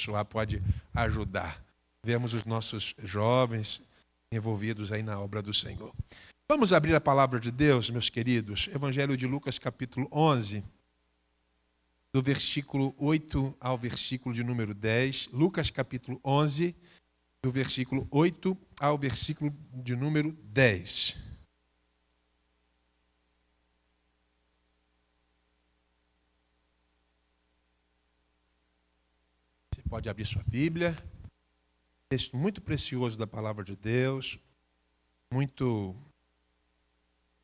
abençoar, pode ajudar. Vemos os nossos jovens envolvidos aí na obra do Senhor. Vamos abrir a palavra de Deus, meus queridos. Evangelho de Lucas, capítulo 11, do versículo 8 ao versículo de número 10. Lucas, capítulo 11, do versículo 8 ao versículo de número 10. Você pode abrir sua Bíblia. Texto muito precioso da palavra de Deus, muito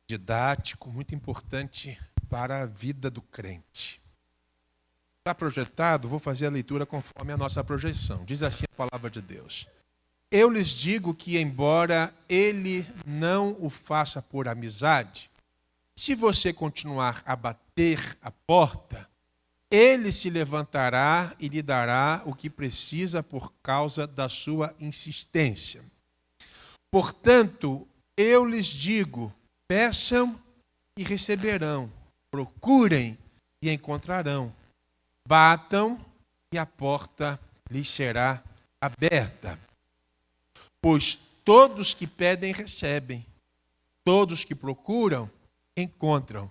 didático, muito importante para a vida do crente. Está projetado, vou fazer a leitura conforme a nossa projeção. Diz assim a palavra de Deus. Eu lhes digo que, embora ele não o faça por amizade, se você continuar a bater a porta, ele se levantará e lhe dará o que precisa por causa da sua insistência. Portanto, eu lhes digo, peçam e receberão, procurem e encontrarão, batam e a porta lhes será aberta. Pois todos que pedem recebem, todos que procuram encontram,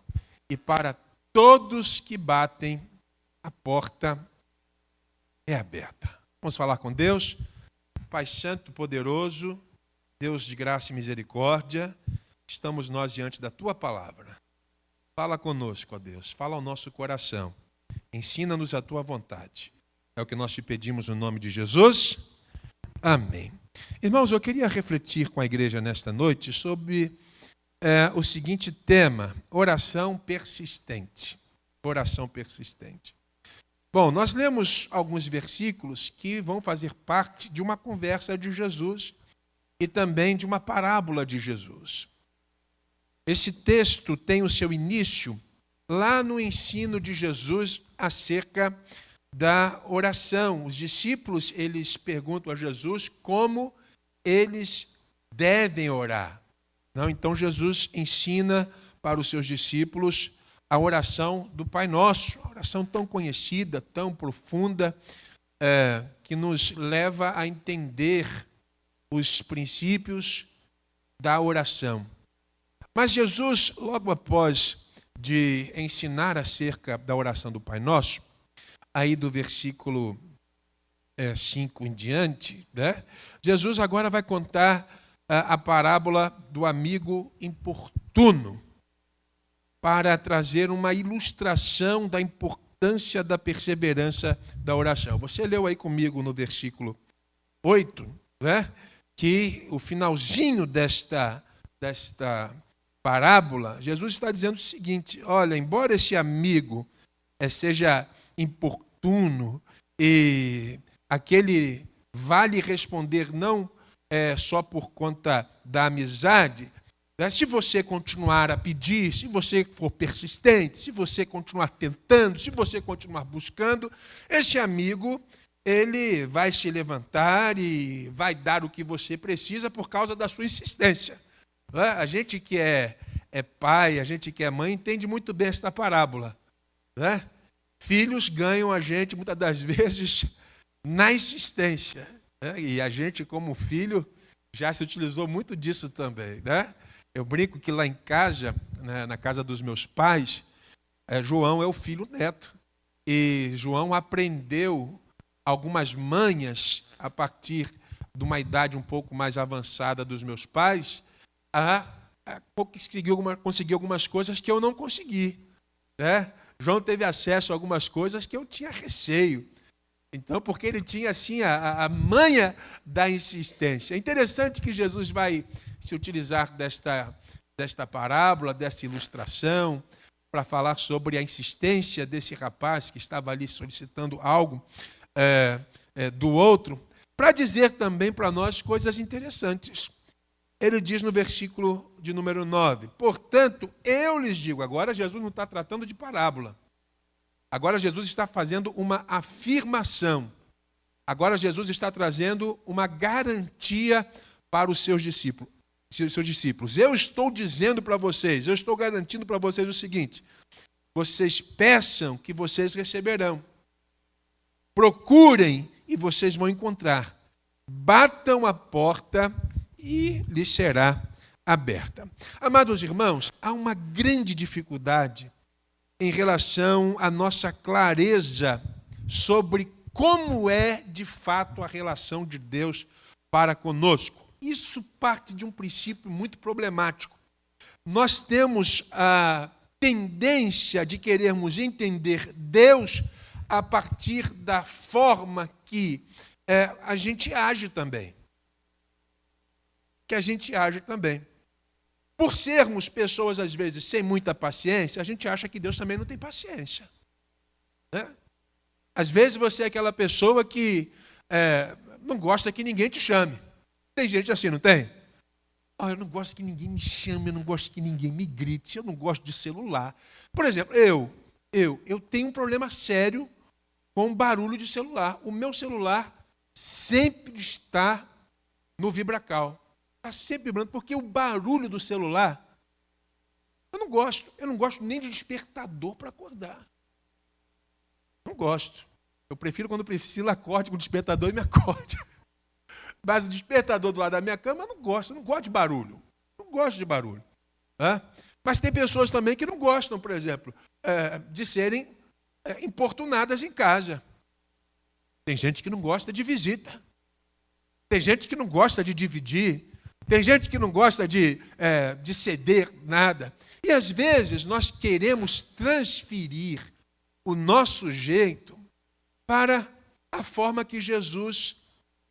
e para todos que batem a porta é aberta. Vamos falar com Deus? Pai Santo, poderoso, Deus de graça e misericórdia, estamos nós diante da Tua palavra. Fala conosco, ó Deus, fala ao nosso coração. Ensina-nos a Tua vontade. É o que nós te pedimos no nome de Jesus. Amém. Irmãos, eu queria refletir com a igreja nesta noite sobre o seguinte tema: oração persistente. Oração persistente. Bom, nós lemos alguns versículos que vão fazer parte de uma conversa de Jesus e também de uma parábola de Jesus. Esse texto tem o seu início lá no ensino de Jesus acerca da oração. Os discípulos, eles perguntam a Jesus como eles devem orar. Então Jesus ensina para os seus discípulos a oração do Pai Nosso, a oração tão conhecida, tão profunda, que nos leva a entender os princípios da oração. Mas Jesus, logo após de ensinar acerca da oração do Pai Nosso, aí do versículo 5 em diante, né? Jesus agora vai contar a parábola do amigo importuno, para trazer uma ilustração da importância da perseverança da oração. Você leu aí comigo no versículo 8, né? Que o finalzinho desta parábola, Jesus está dizendo o seguinte: olha, embora esse amigo seja importuno e aquele vale responder não só por conta da amizade, né? Se você continuar a pedir, se você for persistente, se você continuar tentando, se você continuar buscando, esse amigo, ele vai se levantar e vai dar o que você precisa por causa da sua insistência. Né? A gente que é pai, a gente que é mãe, entende muito bem esta parábola. Né? Filhos ganham a gente, muitas das vezes, na insistência. Né? E a gente, como filho, já se utilizou muito disso também. Né? Eu brinco que lá em casa, né, na casa dos meus pais, João é o filho neto. E João aprendeu algumas manhas a partir de uma idade um pouco mais avançada dos meus pais, a conseguir algumas coisas que eu não consegui. Né? João teve acesso a algumas coisas que eu tinha receio. Então, porque ele tinha assim a manha da insistência. É interessante que Jesus vai se utilizar desta parábola, desta ilustração, para falar sobre a insistência desse rapaz que estava ali solicitando algo do outro, para dizer também para nós coisas interessantes. Ele diz no versículo de número 9, portanto, eu lhes digo, agora Jesus não está tratando de parábola, agora Jesus está fazendo uma afirmação, agora Jesus está trazendo uma garantia para os seus discípulos. Eu estou dizendo para vocês, eu estou garantindo para vocês o seguinte: vocês peçam que vocês receberão, procurem e vocês vão encontrar. Batam a porta e lhes será aberta. Amados irmãos, há uma grande dificuldade em relação à nossa clareza sobre como é, de fato, a relação de Deus para conosco. Isso parte de um princípio muito problemático. Nós temos a tendência de querermos entender Deus a partir da forma que a gente age também. Por sermos pessoas, às vezes, sem muita paciência, a gente acha que Deus também não tem paciência. Né? Às vezes você é aquela pessoa que não gosta que ninguém te chame. Tem gente assim, não tem? Oh, eu não gosto que ninguém me chame, eu não gosto que ninguém me grite, eu não gosto de celular. Por exemplo, eu tenho um problema sério com barulho de celular. O meu celular sempre está no vibracal. Está sempre vibrando, porque o barulho do celular, eu não gosto nem de despertador para acordar. Não gosto. Eu prefiro quando Priscila acorde com o despertador e me acorde. Mas o despertador do lado da minha cama, eu não gosto de barulho. Não gosto de barulho. Mas tem pessoas também que não gostam, por exemplo, de serem importunadas em casa. Tem gente que não gosta de visita. Tem gente que não gosta de dividir. Tem gente que não gosta de ceder nada. E às vezes nós queremos transferir o nosso jeito para a forma que Jesus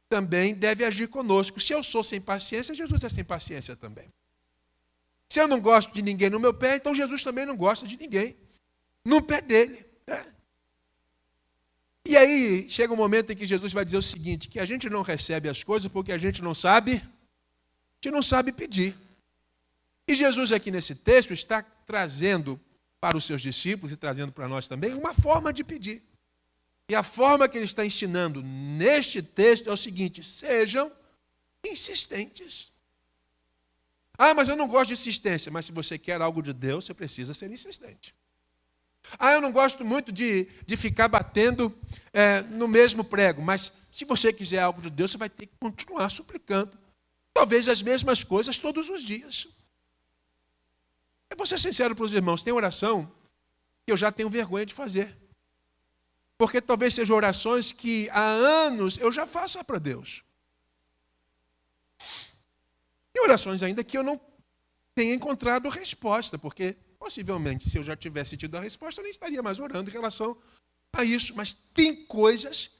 também deve agir conosco. Se eu sou sem paciência, Jesus é sem paciência também. Se eu não gosto de ninguém no meu pé, então Jesus também não gosta de ninguém no pé dele. E aí chega um momento em que Jesus vai dizer o seguinte, que a gente não recebe as coisas porque a gente não sabe pedir. E Jesus aqui nesse texto está trazendo para os seus discípulos e trazendo para nós também uma forma de pedir. E a forma que ele está ensinando neste texto é o seguinte: sejam insistentes. Ah, mas eu não gosto de insistência. Mas se você quer algo de Deus, você precisa ser insistente. Ah, eu não gosto muito de ficar batendo no mesmo prego. Mas se você quiser algo de Deus, você vai ter que continuar suplicando. Talvez as mesmas coisas todos os dias. Eu vou ser sincero para os irmãos, tem oração que eu já tenho vergonha de fazer. Porque talvez sejam orações que há anos eu já faço para Deus. E orações ainda que eu não tenha encontrado resposta, porque possivelmente se eu já tivesse tido a resposta, eu nem estaria mais orando em relação a isso. Mas tem coisas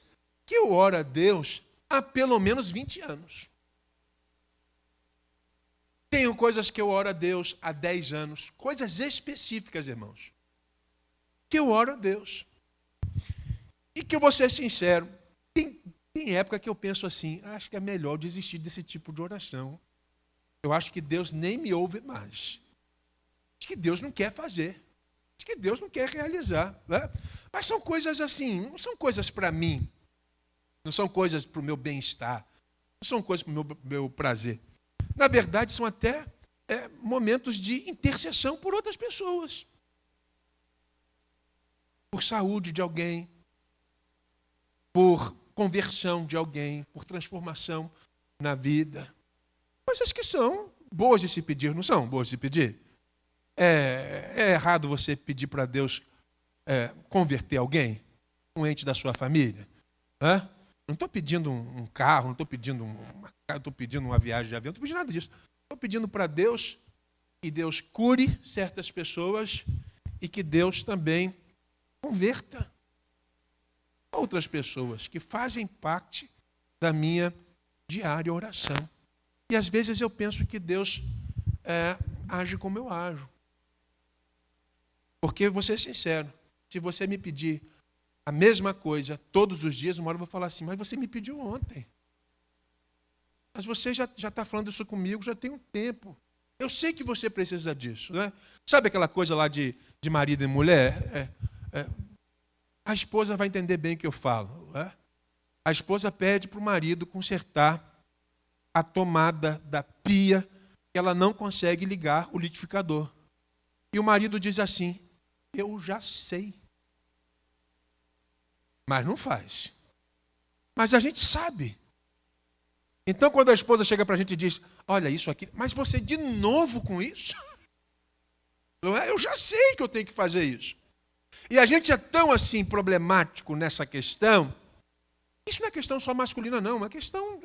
que eu oro a Deus há pelo menos 20 anos. Tenho coisas que eu oro a Deus há 10 anos, coisas específicas, irmãos, que eu oro a Deus. E que eu vou ser sincero, tem época que eu penso assim, acho que é melhor desistir desse tipo de oração. Eu acho que Deus nem me ouve mais. Acho que Deus não quer fazer. Acho que Deus não quer realizar. Né? Mas são coisas assim, não são coisas para mim. Não são coisas para o meu bem-estar. Não são coisas para o meu prazer. Na verdade, são até momentos de intercessão por outras pessoas. Por saúde de alguém. Por conversão de alguém, por transformação na vida. Coisas que são boas de se pedir, não são boas de se pedir? É errado você pedir para Deus converter alguém, um ente da sua família? Não estou pedindo um carro, não estou pedindo uma viagem de avião, não estou pedindo nada disso. Estou pedindo para Deus que Deus cure certas pessoas e que Deus também converta outras pessoas que fazem parte da minha diária oração. E às vezes eu penso que Deus age como eu ajo. Porque, vou ser sincero, se você me pedir a mesma coisa todos os dias, uma hora eu vou falar assim, mas você me pediu ontem. Mas você já está falando isso comigo já tem um tempo. Eu sei que você precisa disso. Né? Sabe aquela coisa lá de marido e mulher? A esposa vai entender bem o que eu falo. Né? A esposa pede para o marido consertar a tomada da pia que ela não consegue ligar o liquidificador. E o marido diz assim, eu já sei. Mas não faz. Mas a gente sabe. Então, quando a esposa chega para a gente e diz, olha, isso aqui, mas você de novo com isso? Não é? Eu já sei que eu tenho que fazer isso. E a gente é tão assim problemático nessa questão. Isso não é questão só masculina, não, é uma questão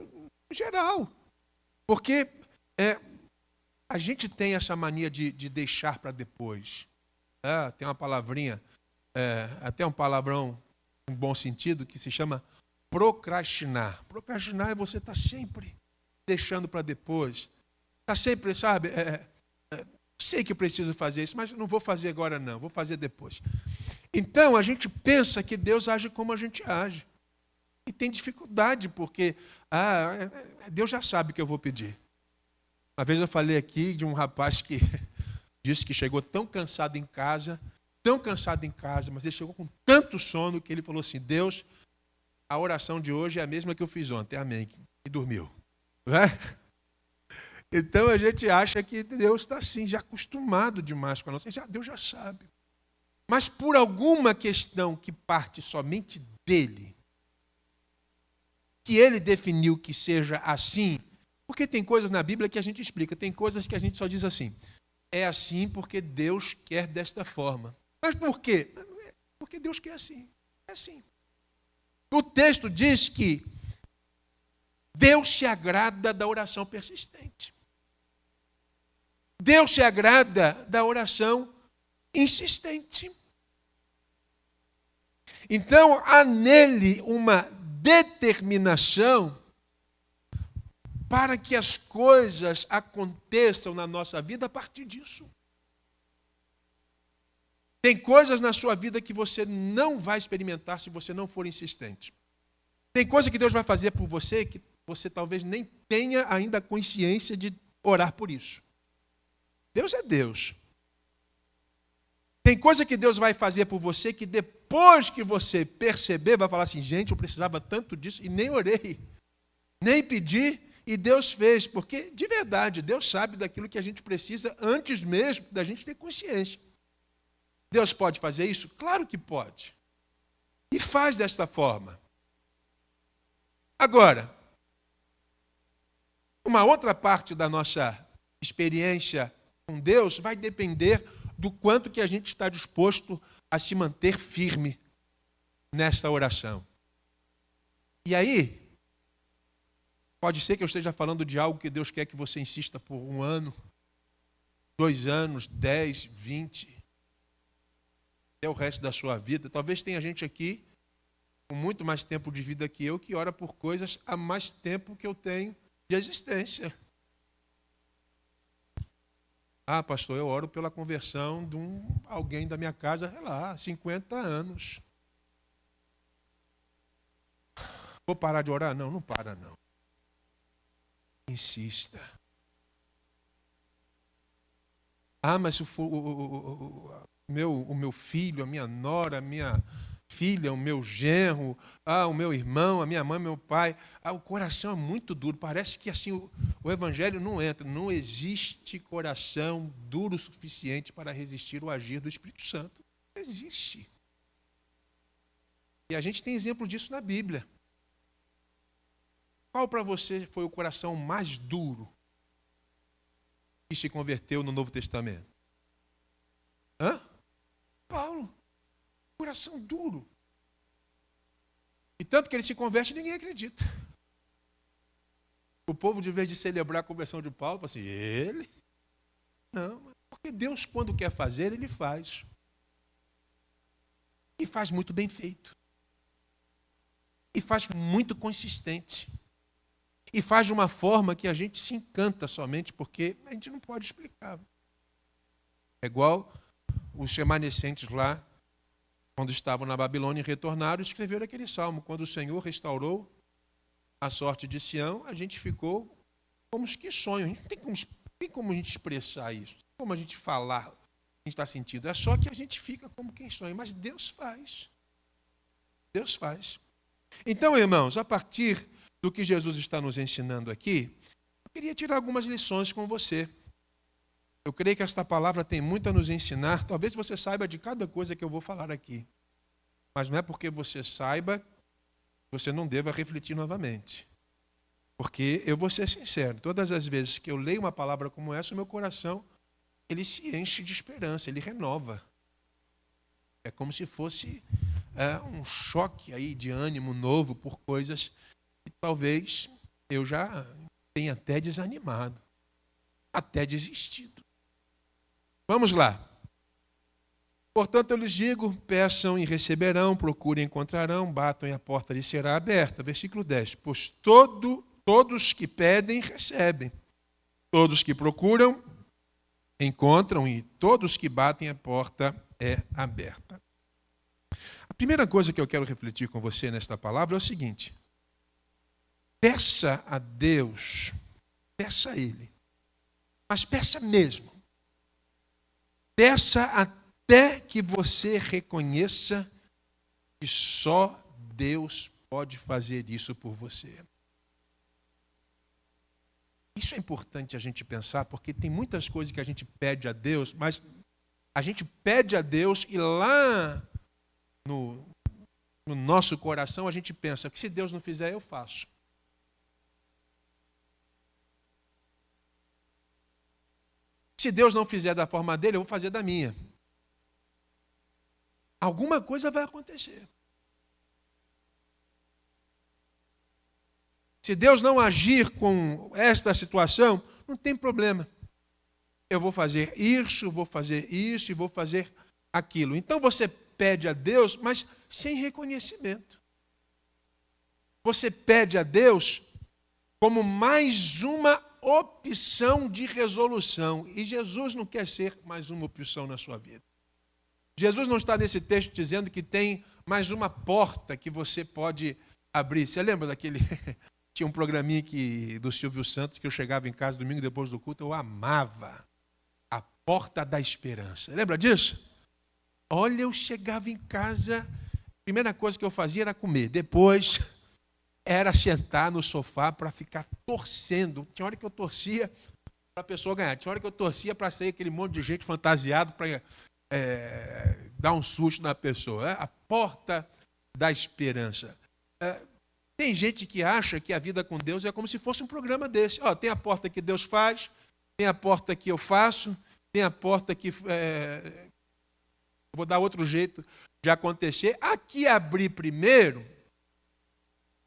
geral. Porque a gente tem essa mania de deixar para depois. Tem uma palavrinha, até um palavrão em bom sentido, que se chama procrastinar. Procrastinar é você estar sempre deixando para depois. Está sempre, sabe, sei que preciso fazer isso, mas não vou fazer agora não, vou fazer depois. Então, a gente pensa que Deus age como a gente age. E tem dificuldade, porque Deus já sabe o que eu vou pedir. Uma vez eu falei aqui de um rapaz que disse que chegou tão cansado em casa, mas ele chegou com tanto sono que ele falou assim, Deus, a oração de hoje é a mesma que eu fiz ontem, amém, e dormiu. Não é? Então a gente acha que Deus está assim, já acostumado demais com a nossa, Deus já sabe. Mas por alguma questão que parte somente dele, que ele definiu que seja assim, porque tem coisas na Bíblia que a gente explica, tem coisas que a gente só diz assim, é assim porque Deus quer desta forma. Mas por quê? Porque Deus quer assim, é assim. O texto diz que Deus se agrada da oração persistente. Deus se agrada da oração insistente. Então, há nele uma determinação para que as coisas aconteçam na nossa vida a partir disso. Tem coisas na sua vida que você não vai experimentar se você não for insistente. Tem coisa que Deus vai fazer por você que você talvez nem tenha ainda consciência de orar por isso. Deus é Deus. Tem coisa que Deus vai fazer por você que depois que você perceber, vai falar assim, gente, eu precisava tanto disso e nem orei, nem pedi e Deus fez. Porque, de verdade, Deus sabe daquilo que a gente precisa antes mesmo da gente ter consciência. Deus pode fazer isso? Claro que pode. E faz desta forma. Agora, uma outra parte da nossa experiência com Deus vai depender do quanto que a gente está disposto a se manter firme nesta oração. E aí, pode ser que eu esteja falando de algo que Deus quer que você insista por 1 ano, 2 anos, 10, 20, até o resto da sua vida. Talvez tenha gente aqui com muito mais tempo de vida que eu, que ora por coisas há mais tempo que eu tenho de existência. Pastor, eu oro pela conversão de alguém da minha casa, sei lá, 50 anos. Vou parar de orar? Não, não para não. Insista. Mas o meu filho, a minha nora, a minha filha, o meu genro, o meu irmão, a minha mãe, meu pai, o coração é muito duro. Parece que assim o evangelho não entra. Não existe coração duro o suficiente para resistir ao agir do Espírito Santo. Não existe. E a gente tem exemplo disso na Bíblia. Qual para você foi o coração mais duro que se converteu no Novo Testamento? Paulo. Coração duro. E tanto que ele se converte, ninguém acredita. O povo, de vez de celebrar a conversão de Paulo, fala assim, ele? Não, porque Deus, quando quer fazer, ele faz. E faz muito bem feito. E faz muito consistente. E faz de uma forma que a gente se encanta somente, porque a gente não pode explicar. É igual os remanescentes lá, quando estavam na Babilônia e retornaram, escreveram aquele salmo. Quando o Senhor restaurou a sorte de Sião, a gente ficou como que sonho. A gente não tem como a gente expressar isso. Não tem como a gente falar o que a gente está sentindo. É só que a gente fica como quem sonha. Mas Deus faz. Deus faz. Então, irmãos, a partir do que Jesus está nos ensinando aqui, eu queria tirar algumas lições com você. Eu creio que esta palavra tem muito a nos ensinar. Talvez você saiba de cada coisa que eu vou falar aqui. Mas não é porque você saiba você não deva refletir novamente. Porque eu vou ser sincero, todas as vezes que eu leio uma palavra como essa, o meu coração, ele se enche de esperança, ele renova. É como se fosse um choque aí de ânimo novo por coisas que talvez eu já tenha até desanimado, até desistido. Vamos lá. Portanto, eu lhes digo, peçam e receberão, procurem e encontrarão, batam e a porta lhes será aberta. Versículo 10. Pois todos que pedem, recebem. Todos que procuram, encontram, e todos que batem, a porta é aberta. A primeira coisa que eu quero refletir com você nesta palavra é o seguinte. Peça a Deus, peça a Ele, mas peça mesmo. Peça até que você reconheça que só Deus pode fazer isso por você. Isso é importante a gente pensar, porque tem muitas coisas que a gente pede a Deus, mas a gente pede a Deus e lá no nosso coração a gente pensa que se Deus não fizer, eu faço. Se Deus não fizer da forma dele, eu vou fazer da minha. Alguma coisa vai acontecer. Se Deus não agir com esta situação, não tem problema. Eu vou fazer isso e vou fazer aquilo. Então você pede a Deus, mas sem reconhecimento. Você pede a Deus como mais uma opção de resolução. E Jesus não quer ser mais uma opção na sua vida. Jesus não está nesse texto dizendo que tem mais uma porta que você pode abrir. Você lembra daquele... Tinha um programinha do Silvio Santos que eu chegava em casa domingo depois do culto, eu amava. A Porta da Esperança. Lembra disso? Olha, eu chegava em casa, a primeira coisa que eu fazia era comer. Depois era sentar no sofá para ficar torcendo. Tinha hora que eu torcia para a pessoa ganhar. Tinha hora que eu torcia para sair aquele monte de gente fantasiado para dar um susto na pessoa. A Porta da Esperança. Tem gente que acha que a vida com Deus é como se fosse um programa desse. Tem a porta que Deus faz, tem a porta que eu faço, tem a porta que... vou dar outro jeito de acontecer. Aqui abrir primeiro,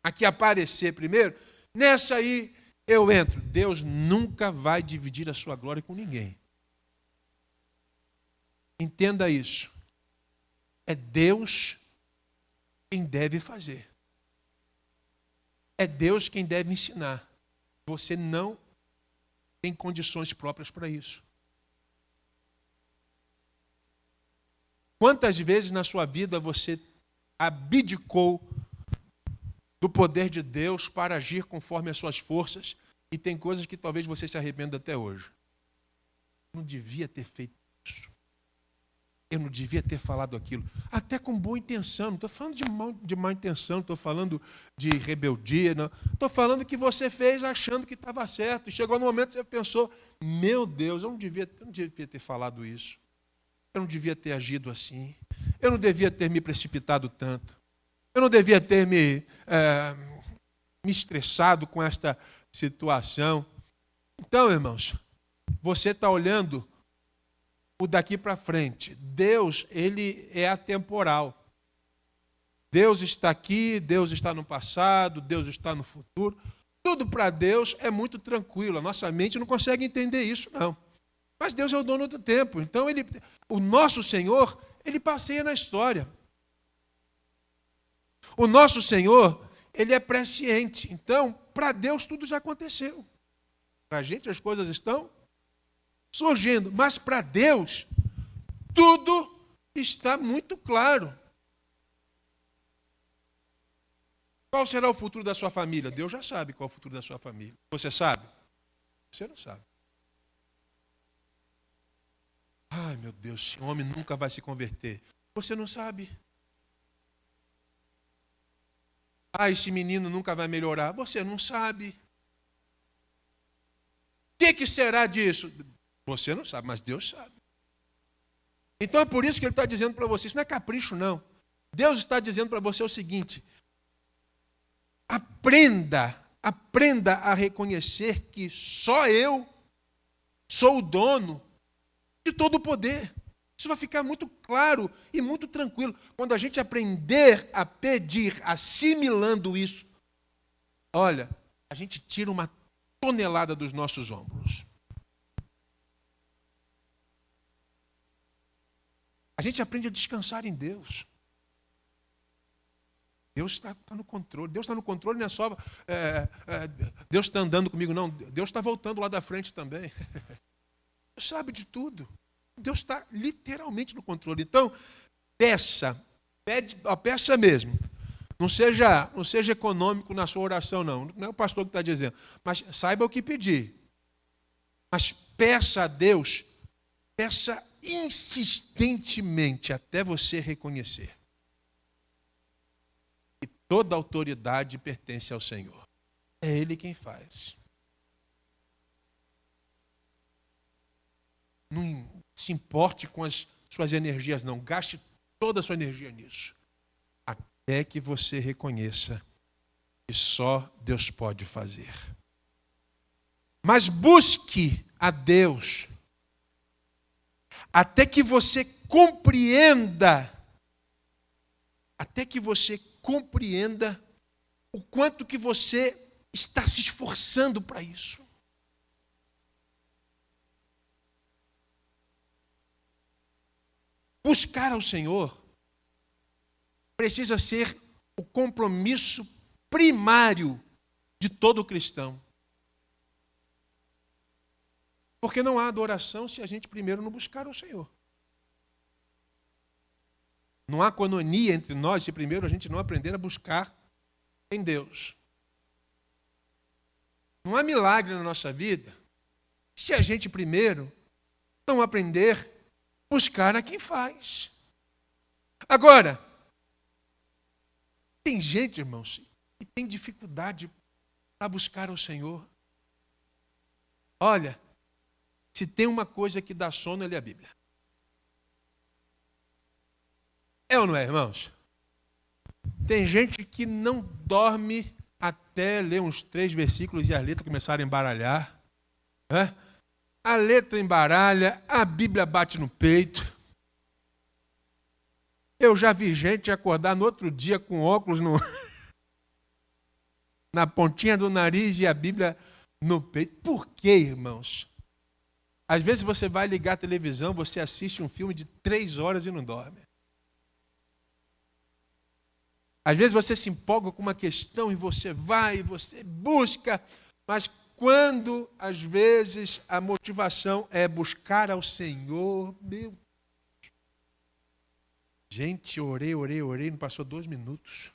aqui aparecer primeiro, nessa aí eu entro. Deus nunca vai dividir a sua glória com ninguém. Entenda isso. É Deus quem deve fazer. É Deus quem deve ensinar. Você não tem condições próprias para isso. Quantas vezes na sua vida você abdicou do poder de Deus para agir conforme as suas forças e tem coisas que talvez você se arrependa até hoje? Eu não devia ter feito isso. Eu não devia ter falado aquilo. Até com boa intenção. Não estou falando de má intenção, não estou falando de rebeldia. Não. Estou falando que você fez achando que estava certo. E chegou no momento que você pensou, meu Deus, eu não devia ter falado isso. Eu não devia ter agido assim. Eu não devia ter me precipitado tanto. Eu não devia ter me estressado com esta situação. Então, irmãos, você está olhando o daqui para frente. Deus, ele é atemporal. Deus está aqui, Deus está no passado, Deus está no futuro. Tudo para Deus é muito tranquilo. A nossa mente não consegue entender isso, não. Mas Deus é o dono do tempo. Então, o nosso Senhor, ele passeia na história. O nosso Senhor, ele é presciente. Então, para Deus, tudo já aconteceu. Para a gente, as coisas estão surgindo. Mas para Deus, tudo está muito claro. Qual será o futuro da sua família? Deus já sabe qual é o futuro da sua família. Você sabe? Você não sabe. Ai, meu Deus, esse homem nunca vai se converter. Você não sabe. Ah, esse menino nunca vai melhorar. Você não sabe. O que será disso? Você não sabe, mas Deus sabe. Então é por isso que ele está dizendo para você, isso não é capricho não. Deus está dizendo para você o seguinte, Aprenda a reconhecer que só eu sou o dono de todo o poder. Isso vai ficar muito claro e muito tranquilo. Quando a gente aprender a pedir, assimilando isso, olha, a gente tira uma tonelada dos nossos ombros. A gente aprende a descansar em Deus. Deus está no controle. Deus está no controle, não é só Deus está andando comigo, não. Deus está voltando lá da frente também. Deus sabe de tudo. Deus está literalmente no controle. Então, peça mesmo. Não seja econômico na sua oração, não. Não é o pastor que está dizendo. Mas saiba o que pedir. Mas peça a Deus, peça insistentemente até você reconhecer que toda autoridade pertence ao Senhor. É Ele quem faz. Não se importe com as suas energias, não. Gaste toda a sua energia nisso. Até que você reconheça que só Deus pode fazer. Mas busque a Deus. Até que você compreenda o quanto que você está se esforçando para isso. Buscar ao Senhor precisa ser o compromisso primário de todo cristão. Porque não há adoração se a gente primeiro não buscar ao Senhor. Não há coinonia entre nós se primeiro a gente não aprender a buscar em Deus. Não há milagre na nossa vida se a gente primeiro não aprender a buscar a quem faz. Agora, tem gente, irmãos, que tem dificuldade para buscar o Senhor. Olha, se tem uma coisa que dá sono, ele é a Bíblia. É ou não é, irmãos? Tem gente que não dorme até ler uns 3 versículos e as letras começarem a embaralhar. A letra embaralha, a Bíblia bate no peito. Eu já vi gente acordar no outro dia com óculos na pontinha do nariz e a Bíblia no peito. Por quê, irmãos? Às vezes você vai ligar a televisão, você assiste um filme de 3 horas e não dorme. Às vezes você se empolga com uma questão e você vai, você busca, mas quando às vezes a motivação é buscar ao Senhor, meu Deus. Gente, orei, não passou 2 minutos.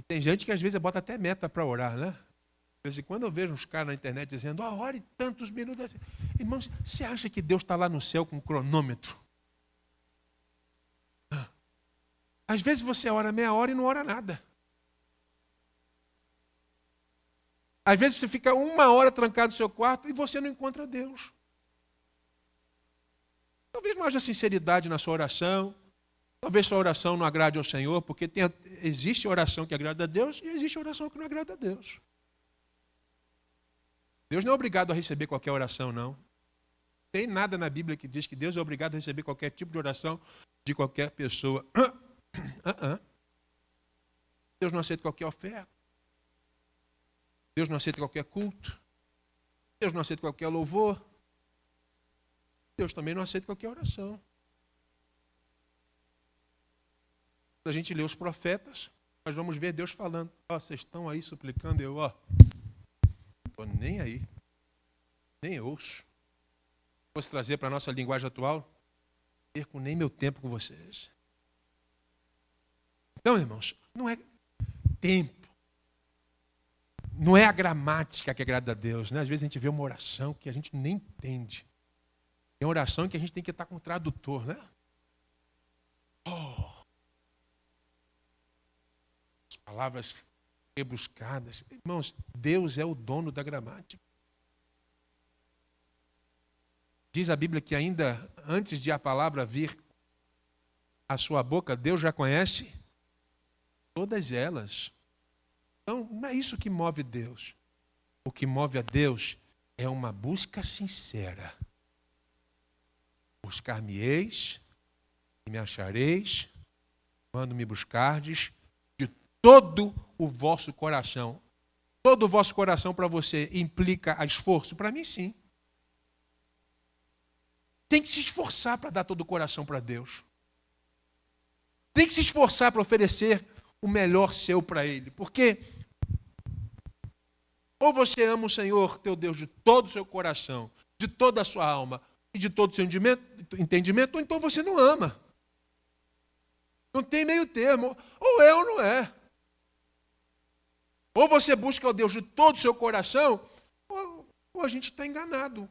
Tem gente que às vezes bota até meta para orar, né? De vez em quando eu vejo uns caras na internet dizendo, ore tantos minutos. Irmãos, você acha que Deus está lá no céu com um cronômetro? Às vezes você ora meia hora e não ora nada. Às vezes você fica 1 hora trancado no seu quarto e você não encontra Deus. Talvez não haja sinceridade na sua oração. Talvez sua oração não agrade ao Senhor, porque existe oração que agrada a Deus e existe oração que não agrada a Deus. Deus não é obrigado a receber qualquer oração, não. Tem nada na Bíblia que diz que Deus é obrigado a receber qualquer tipo de oração de qualquer pessoa. Deus não aceita qualquer oferta. Deus não aceita qualquer culto. Deus não aceita qualquer louvor. Deus também não aceita qualquer oração. Quando a gente lê os profetas, nós vamos ver Deus falando, vocês estão aí suplicando, eu, não estou nem aí, nem ouço. Se fosse trazer para a nossa linguagem atual, não perco nem meu tempo com vocês. Então, irmãos, não é tempo, não é a gramática que agrada a Deus, né? Às vezes a gente vê uma oração que a gente nem entende. Tem oração que a gente tem que estar com o tradutor, né? As palavras rebuscadas. Irmãos, Deus é o dono da gramática. Diz a Bíblia que ainda antes de a palavra vir à sua boca, Deus já conhece Todas elas. Então, não é isso que move Deus. O que move a Deus é uma busca sincera. Buscar-me-eis, e me achareis, quando me buscardes, de todo o vosso coração. Todo o vosso coração para você implica esforço? Para mim, sim. Tem que se esforçar para dar todo o coração para Deus. Tem que se esforçar para oferecer o melhor seu para Ele. Porque ou você ama o Senhor, teu Deus, de todo o seu coração, de toda a sua alma e de todo o seu entendimento, ou então você não ama. Não tem meio termo. Ou é ou não é. Ou você busca o Deus de todo o seu coração, ou a gente está enganado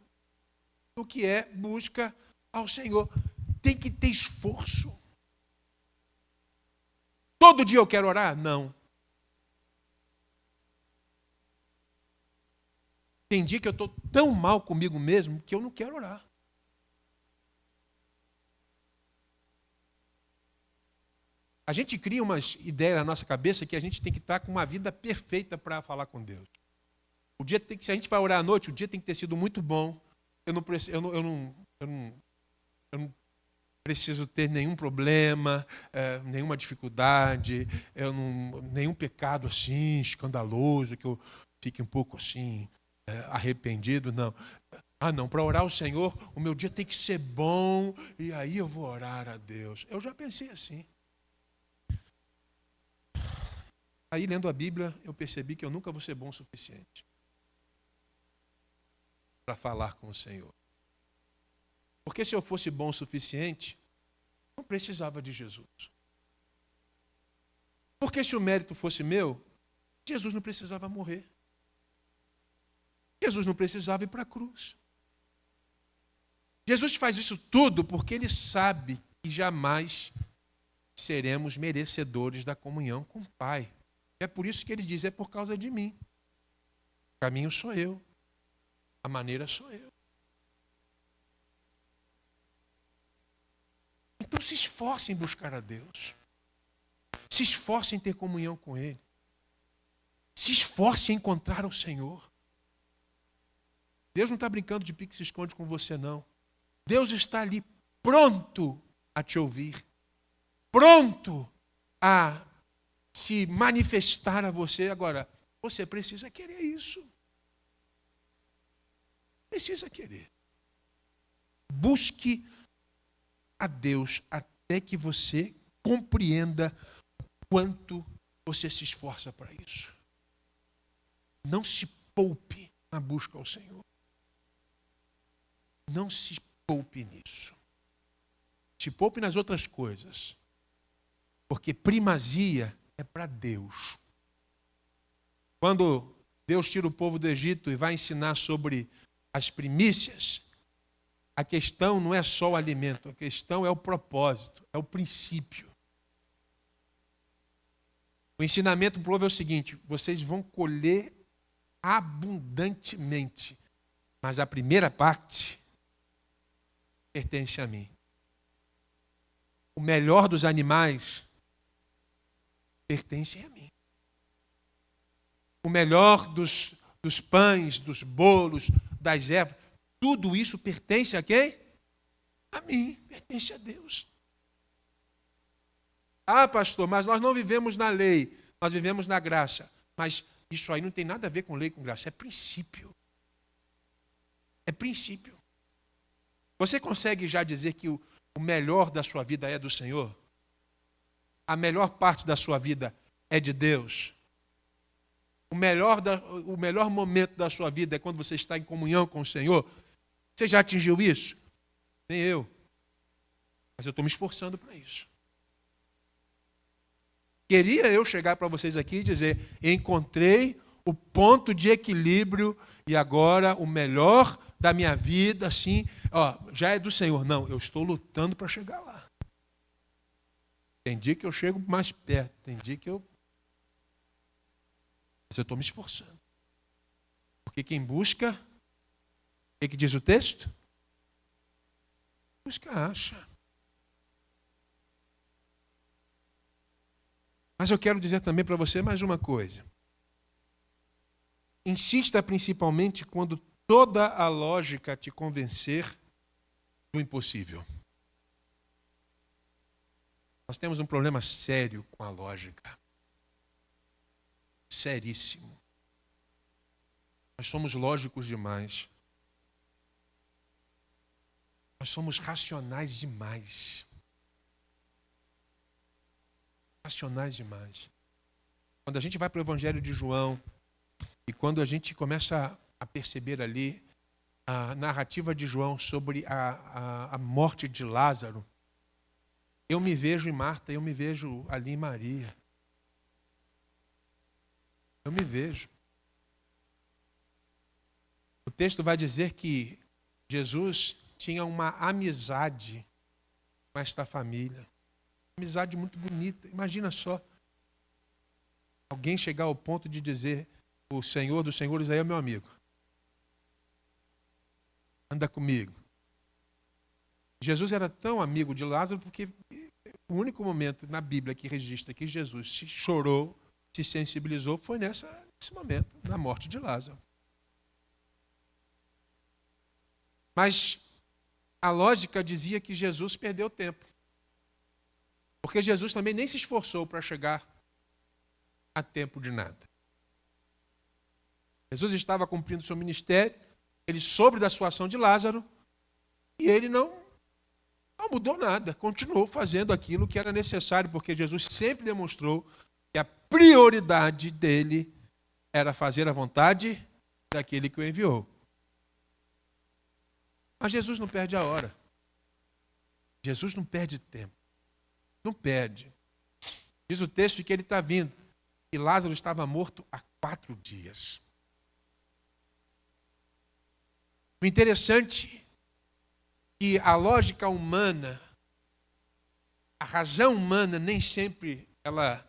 no que é busca ao Senhor. Tem que ter esforço. Todo dia eu quero orar? Não. Tem dia que eu estou tão mal comigo mesmo que eu não quero orar. A gente cria umas ideias na nossa cabeça que a gente tem que estar com uma vida perfeita para falar com Deus. O dia tem que, se a gente vai orar à noite, o dia tem que ter sido muito bom. Eu não preciso ter nenhum problema, nenhuma dificuldade, nenhum pecado assim, escandaloso, que eu fique um pouco assim, arrependido, não. Não, para orar ao Senhor, o meu dia tem que ser bom, e aí eu vou orar a Deus. Eu já pensei assim. Aí, lendo a Bíblia, eu percebi que eu nunca vou ser bom o suficiente para falar com o Senhor. Porque se eu fosse bom o suficiente, não precisava de Jesus. Porque se o mérito fosse meu, Jesus não precisava morrer. Jesus não precisava ir para a cruz. Jesus faz isso tudo porque Ele sabe que jamais seremos merecedores da comunhão com o Pai. É por isso que Ele diz, é por causa de mim. O caminho sou eu. A maneira sou eu. Então se esforce em buscar a Deus. Se esforce em ter comunhão com Ele. Se esforce em encontrar o Senhor. Deus não está brincando de pique se esconde com você, não. Deus está ali pronto a te ouvir. Pronto a se manifestar a você. Agora, você precisa querer isso. Precisa querer. Busque a Deus até que você compreenda quanto você se esforça para isso. Não se poupe na busca ao Senhor. Não se poupe nisso. Se poupe nas outras coisas. Porque primazia é para Deus. Quando Deus tira o povo do Egito e vai ensinar sobre as primícias, a questão não é só o alimento, a questão é o propósito, é o princípio. O ensinamento para o povo é o seguinte: vocês vão colher abundantemente, mas a primeira parte pertence a mim. O melhor dos animais pertence a mim. O melhor dos pães, dos bolos, das ervas, tudo isso pertence a quem? A mim, pertence a Deus. Pastor, mas nós não vivemos na lei, nós vivemos na graça. Mas isso aí não tem nada a ver com lei, com graça, é princípio. É princípio. Você consegue já dizer que o melhor da sua vida é do Senhor? A melhor parte da sua vida é de Deus? O melhor momento da sua vida é quando você está em comunhão com o Senhor? Você já atingiu isso? Nem eu. Mas eu estou me esforçando para isso. Queria eu chegar para vocês aqui e dizer, encontrei o ponto de equilíbrio e agora o melhor da minha vida, assim, já é do Senhor. Não, eu estou lutando para chegar lá. Tem dia que eu chego mais perto, tem dia que mas eu estou me esforçando. Porque quem busca, o que diz o texto? Busca, acha. Mas eu quero dizer também para você mais uma coisa. Insista principalmente quando toda a lógica te convencer do impossível. Nós temos um problema sério com a lógica. Seríssimo. Nós somos lógicos demais. Nós somos racionais demais. Racionais demais. Quando a gente vai para o Evangelho de João e quando a gente começa a perceber ali a narrativa de João sobre a morte de Lázaro, eu me vejo em Marta, eu me vejo ali em Maria. Eu me vejo. O texto vai dizer que Jesus tinha uma amizade com esta família. Amizade muito bonita. Imagina só. Alguém chegar ao ponto de dizer: o Senhor dos Senhores aí é meu amigo. Anda comigo. Jesus era tão amigo de Lázaro porque o único momento na Bíblia que registra que Jesus se chorou, se sensibilizou, foi nesse momento, na morte de Lázaro. Mas a lógica dizia que Jesus perdeu tempo. Porque Jesus também nem se esforçou para chegar a tempo de nada. Jesus estava cumprindo seu ministério, ele soube da situação de Lázaro, e ele não mudou nada, continuou fazendo aquilo que era necessário, porque Jesus sempre demonstrou que a prioridade dele era fazer a vontade daquele que o enviou. Mas Jesus não perde a hora. Jesus não perde tempo. Não perde. Diz o texto que ele está vindo. E Lázaro estava morto há 4 dias. O interessante é que a lógica humana, a razão humana, nem sempre ela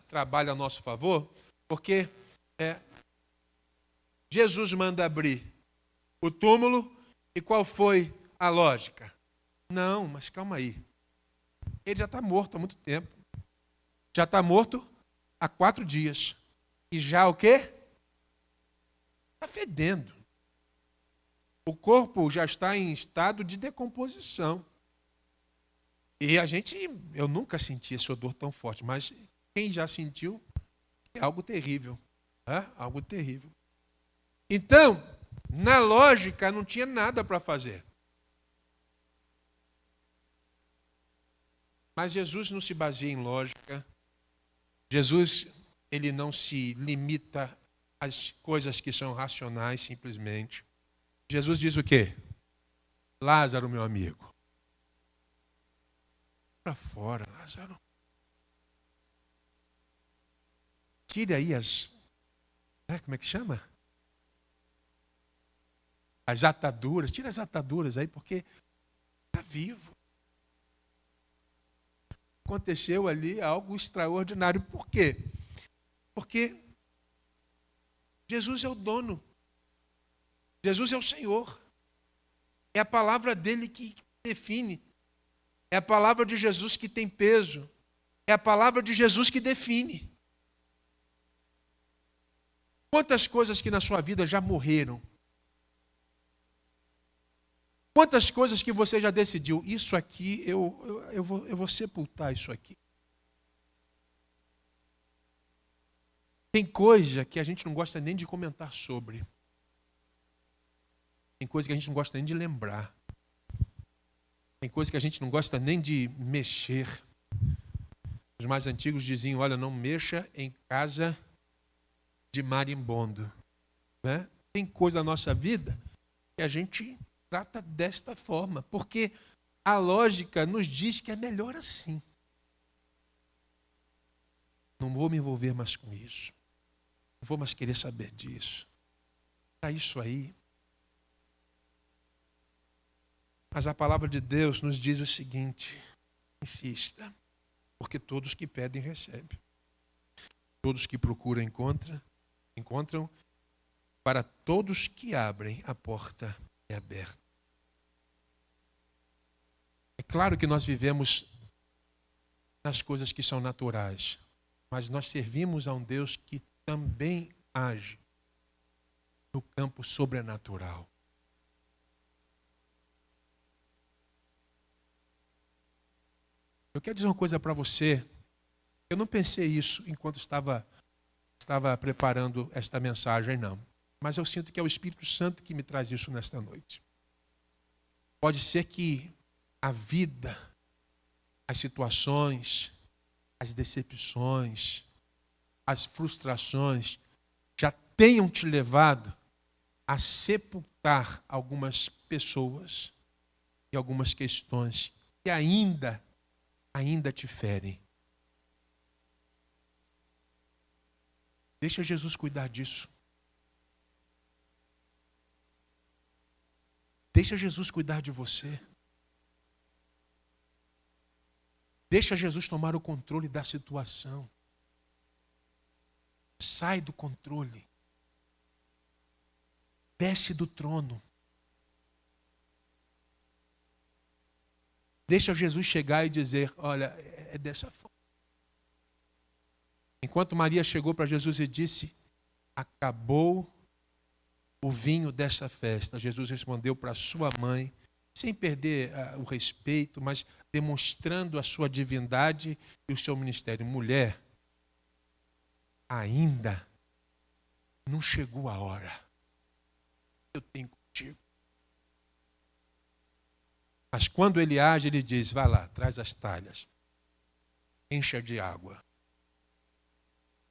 trabalha a nosso favor, porque Jesus manda abrir o túmulo e qual foi a lógica? Não, mas calma aí. Ele já está morto há muito tempo. Já está morto há 4 dias. E já o quê? Está fedendo. O corpo já está em estado de decomposição. E eu nunca senti esse odor tão forte, mas quem já sentiu é algo terrível. Algo terrível. Então, na lógica, não tinha nada para fazer. Mas Jesus não se baseia em lógica. Jesus, ele não se limita às coisas que são racionais, simplesmente. Jesus diz o quê? Lázaro, meu amigo. Para fora, Lázaro. Tire aí como é que chama? As ataduras. Tira as ataduras aí, porque está vivo. Aconteceu ali algo extraordinário. Por quê? Porque Jesus é o dono. Jesus é o Senhor. É a palavra dele que define. É a palavra de Jesus que tem peso. É a palavra de Jesus que define. Quantas coisas que na sua vida já morreram? Quantas coisas que você já decidiu? Isso aqui, eu vou sepultar isso aqui. Tem coisa que a gente não gosta nem de comentar sobre. Tem coisa que a gente não gosta nem de lembrar. Tem coisa que a gente não gosta nem de mexer. Os mais antigos diziam, olha, não mexa em casa de marimbondo. Né? Tem coisa na nossa vida que a gente trata desta forma, porque a lógica nos diz que é melhor assim. Não vou me envolver mais com isso. Não vou mais querer saber disso. Para isso aí. Mas a palavra de Deus nos diz o seguinte: insista, porque todos que pedem recebem. Todos que procuram encontram. Para todos que abrem, a porta é aberta. É claro que nós vivemos nas coisas que são naturais. mas nós servimos a um Deus que também age no campo sobrenatural. Eu quero dizer uma coisa para você. Eu não pensei isso enquanto estava preparando esta mensagem, não. Mas eu sinto que é o Espírito Santo que me traz isso nesta noite. Pode ser que a vida, as situações, as decepções, as frustrações já tenham te levado a sepultar algumas pessoas e algumas questões que ainda te ferem. Deixa Jesus cuidar disso. Deixa Jesus cuidar de você. Deixa Jesus tomar o controle da situação. Sai do controle. Desce do trono. Deixa Jesus chegar e dizer, olha, é dessa forma. Enquanto Maria chegou para Jesus e disse, acabou o vinho dessa festa, Jesus respondeu para sua mãe, sem perder o respeito, mas demonstrando a sua divindade e o seu ministério. Mulher, ainda não chegou a hora. Eu tenho contigo. Mas quando ele age, ele diz, vai lá, traz as talhas, encha de água.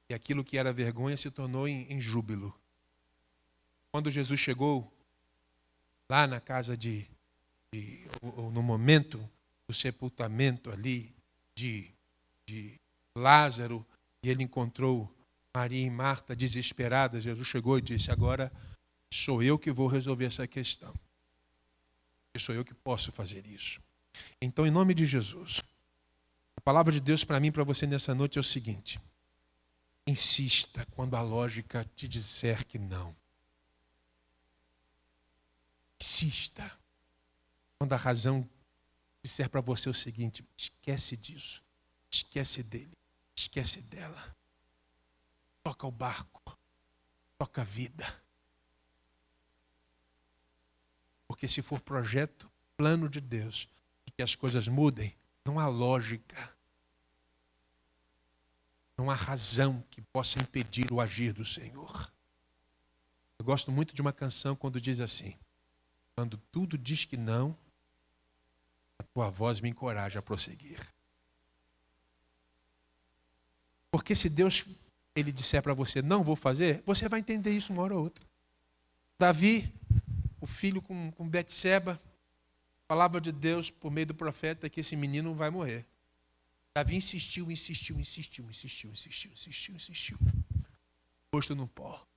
E aquilo que era vergonha se tornou em júbilo. Quando Jesus chegou lá na casa ou no momento do sepultamento ali de Lázaro, e ele encontrou Maria e Marta desesperadas, Jesus chegou e disse, agora sou eu que vou resolver essa questão. Sou eu que posso fazer isso. Então, em nome de Jesus, a palavra de Deus para mim e para você nessa noite é o seguinte. Insista quando a lógica te disser que não. Insista quando a razão disser para você o seguinte, esquece disso, esquece dele, esquece dela. Toca o barco, toca a vida. Porque se for projeto, plano de Deus, e que as coisas mudem, não há lógica, não há razão que possa impedir o agir do Senhor. Eu gosto muito de uma canção quando diz assim, quando tudo diz que não, a tua voz me encoraja a prosseguir. Porque se Deus ele disser para você, não vou fazer, você vai entender isso uma hora ou outra. Davi, o filho com Betseba, a palavra de Deus por meio do profeta é que esse menino vai morrer. Davi insistiu. Posto no pó.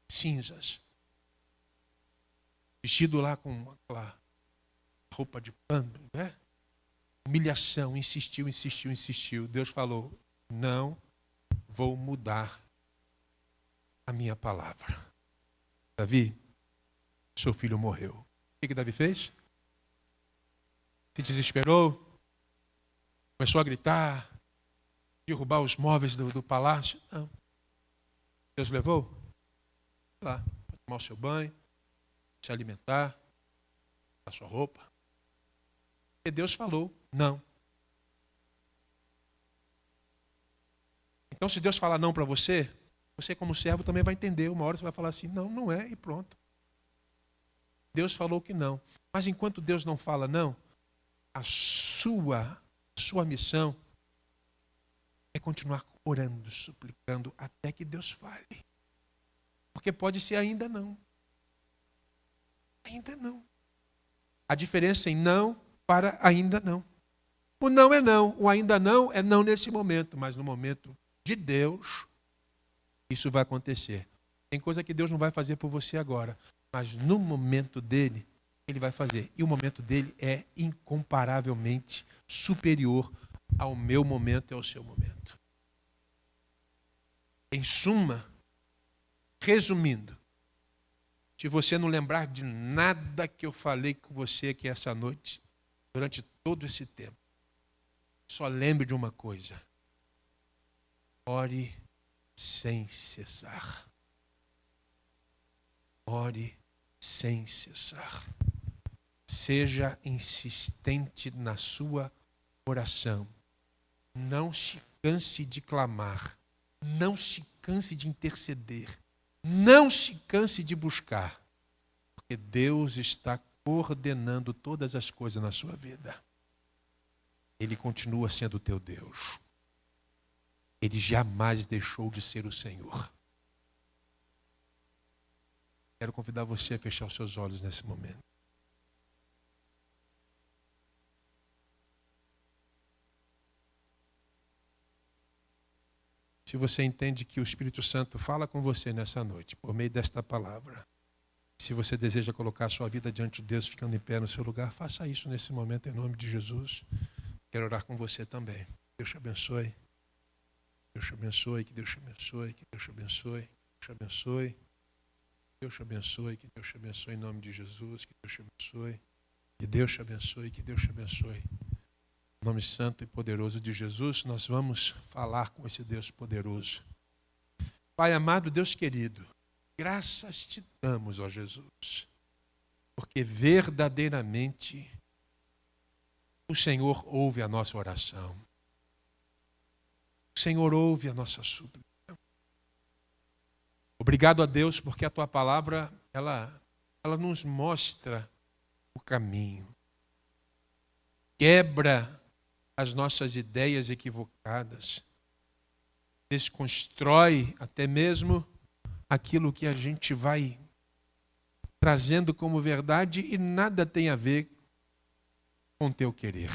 Cinzas. Vestido lá com aquela roupa de pano, né? Humilhação, insistiu. Deus falou, não vou mudar a minha palavra. Davi, seu filho morreu. O que Davi fez? Se desesperou, começou a gritar, derrubar os móveis do palácio. Não. Deus levou lá, para tomar o seu banho, se alimentar, a sua roupa. E Deus falou, não. Então, se Deus falar não para você, você como servo também vai entender. Uma hora você vai falar assim, não, não é, e pronto. Deus falou que não. Mas enquanto Deus não fala não, a sua missão é continuar orando, suplicando, até que Deus fale. Porque pode ser ainda não. Ainda não. A diferença em não para ainda não. O não é não, o ainda não é não nesse momento, mas no momento de Deus, isso vai acontecer. Tem coisa que Deus não vai fazer por você agora, mas no momento dele, ele vai fazer. E o momento dele é incomparavelmente superior ao meu momento e ao seu momento. Em suma, resumindo, se você não lembrar de nada que eu falei com você aqui essa noite, durante todo esse tempo, só lembre de uma coisa. ore sem cessar. Ore sem cessar. Seja insistente na sua oração. Não se canse de clamar. Não se canse de interceder. Não se canse de buscar. Porque Deus está coordenando todas as coisas na sua vida. Ele continua sendo o teu Deus. Ele jamais deixou de ser o Senhor. Quero convidar você a fechar os seus olhos nesse momento. Se você entende que o Espírito Santo fala com você nessa noite, por meio desta palavra, se você deseja colocar a sua vida diante de Deus, ficando em pé no seu lugar, faça isso nesse momento, em nome de Jesus. Quero orar com você também. Deus te abençoe. Deus te abençoe, que Deus te abençoe, que Deus te abençoe, que Deus te abençoe. Deus te abençoe, que Deus te abençoe em nome de Jesus, que Deus te abençoe. Que Deus te abençoe, que Deus te abençoe. Em nome santo e poderoso de Jesus, nós vamos falar com esse Deus poderoso. Pai amado, Deus querido, graças te damos, ó Jesus, porque verdadeiramente o Senhor ouve a nossa oração. O Senhor ouve a nossa súplica. Obrigado a Deus, porque a tua palavra, ela nos mostra o caminho. Quebra as nossas ideias equivocadas. Desconstrói até mesmo aquilo que a gente vai trazendo como verdade e nada tem a ver com teu querer.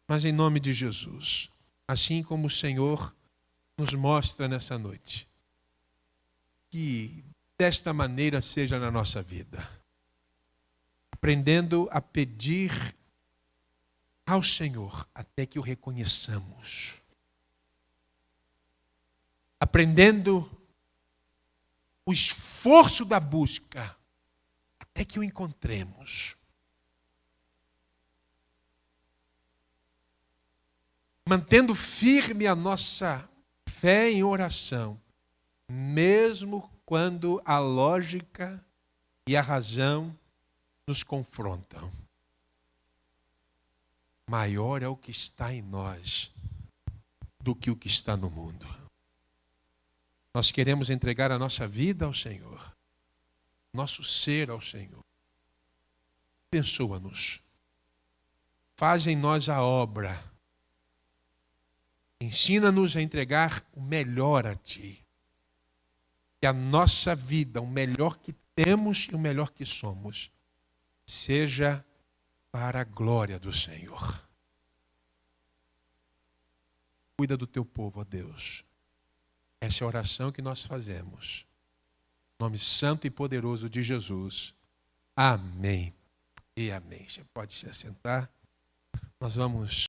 Mas em nome de Jesus, assim como o Senhor nos mostra nessa noite, que desta maneira seja na nossa vida. Aprendendo a pedir ao Senhor até que o reconheçamos. Aprendendo o esforço da busca até que o encontremos. Mantendo firme a nossa fé em oração, mesmo quando a lógica e a razão nos confrontam. Maior é o que está em nós do que o que está no mundo. Nós queremos entregar a nossa vida ao Senhor, nosso ser ao Senhor. Abençoa-nos. Faz em nós a obra. Ensina-nos a entregar o melhor a Ti. Que a nossa vida, o melhor que temos e o melhor que somos, seja para a glória do Senhor. Cuida do teu povo, ó Deus. Essa é a oração que nós fazemos. Em nome santo e poderoso de Jesus. Amém e amém. Você pode se assentar. Nós vamos